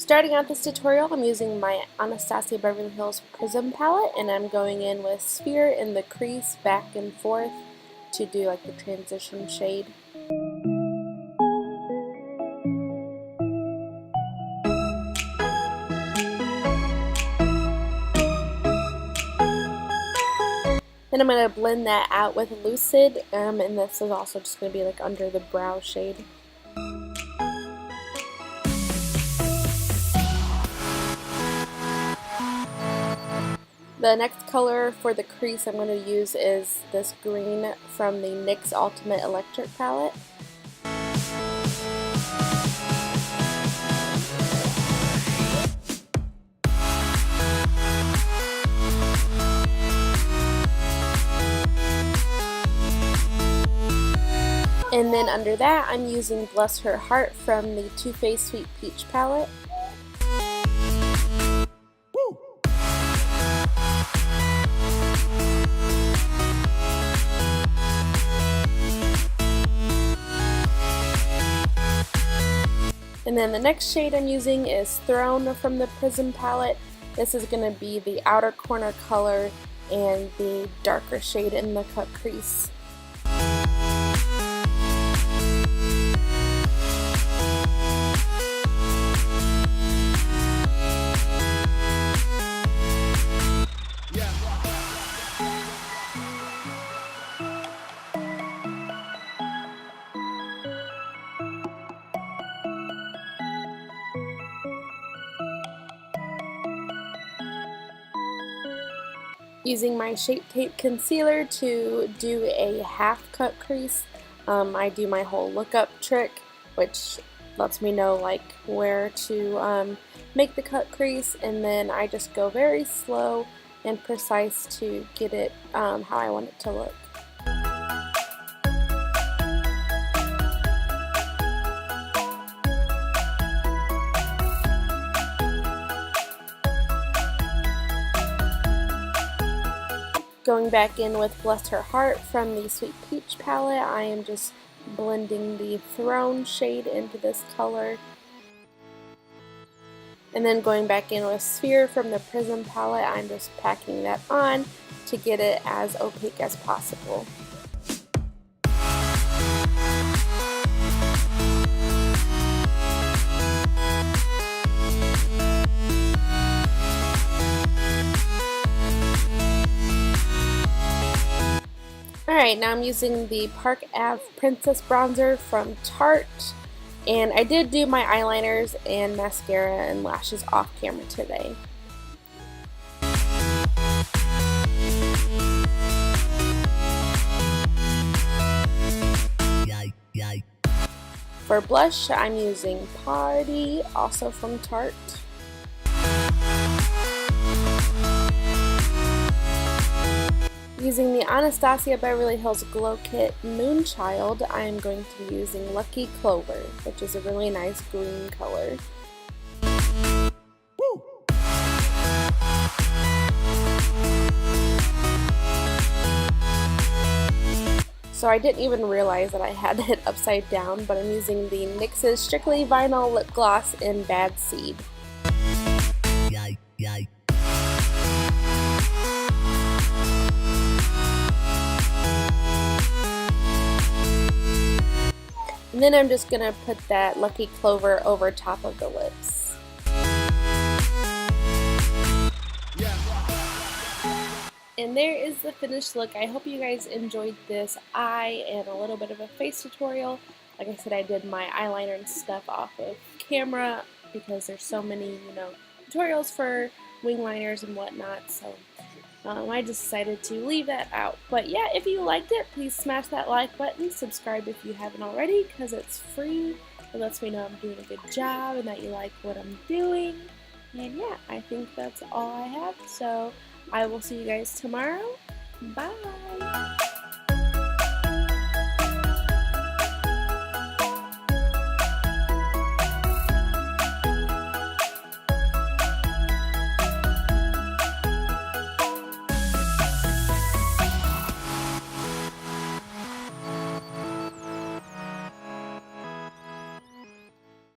Starting out this tutorial, I'm using my Anastasia Beverly Hills Prism palette, and I'm going in with Sphere in the crease back and forth to do like the transition shade. Then I'm going to blend that out with Lucid, and this is also just going to be like under the brow shade. The next color for the crease I'm going to use is this green from the NYX Ultimate Electric palette. And then under that I'm using Bless Her Heart from the Too Faced Sweet Peach palette. And then the next shade I'm using is Throne from the Prism palette. This is going to be the outer corner color and the darker shade in the cut crease. Using my Shape Tape concealer to do a half cut crease, I do my whole lookup trick, which lets me know like where to make the cut crease, and then I just go very slow and precise to get it how I want it to look. Going back in with Bless Her Heart from the Sweet Peach palette, I am just blending the Throne shade into this color. And then going back in with Sphere from the Prism palette, I'm just packing that on to get it as opaque as possible. Alright, now I'm using the Park Ave Princess Bronzer from Tarte, and I did do my eyeliners and mascara and lashes off camera today. For blush, I'm using Party, also from Tarte. Using the Anastasia Beverly Hills Glow Kit Moonchild, I am going to be using Lucky Clover, which is a really nice green color. Woo! So I didn't even realize that I had it upside down, but I'm using the NYX's Strictly Vinyl Lip Gloss in Bad Seed. And then I'm just going to put that Lucky Clover over top of the lips. And there is the finished look. I hope you guys enjoyed this eye and a little bit of a face tutorial. Like I said, I did my eyeliner and stuff off of camera because there's so many, tutorials for wing liners and whatnot. So I just decided to leave that out. But yeah, if you liked it, please smash that like button, subscribe if you haven't already, because it's free. It lets me know I'm doing a good job and that you like what I'm doing. And yeah, I think that's all I have. So I will see you guys tomorrow. Bye!